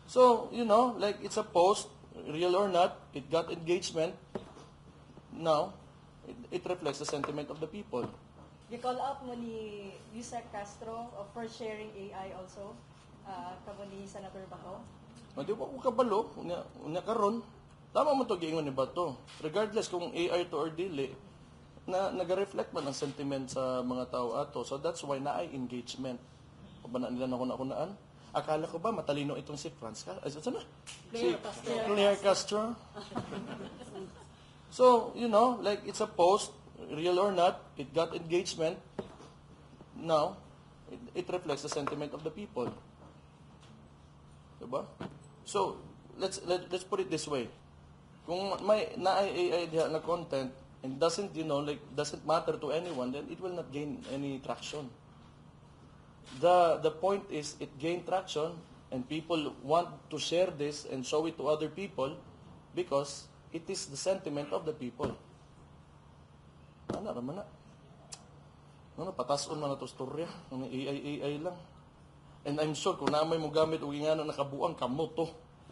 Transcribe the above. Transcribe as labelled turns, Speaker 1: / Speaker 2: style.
Speaker 1: So, like it's a post, real or not, it got engagement. Now, it reflects the sentiment of the people.
Speaker 2: You call out mo ni Yusek Castro for sharing AI also, kamo ni Senator Bato.
Speaker 1: Di ba ko kabalo, unya karon. Tama mo to giingon ni Bato. Regardless kung AI to or dili, na nag-reflect man ang sentiment sa mga tao ato. So that's why naay engagement. O ba na nila nakunaan? Akala ko ba matalino itong si Franz? Ano? Claire Castro. So, like it's a post, real or not, it got engagement. Now, it reflects the sentiment of the people. Diba? So, let's put it this way. Kung may AI diha na content and doesn't matter to anyone, then it will not gain any traction. The point is it gained traction and people want to share this and show it to other people because it is the sentiment of the people. Ano naman na? Patason man na ito storya. AI lang. And I'm sure kung naamay mo gamit o nga na nakabuang kamo to.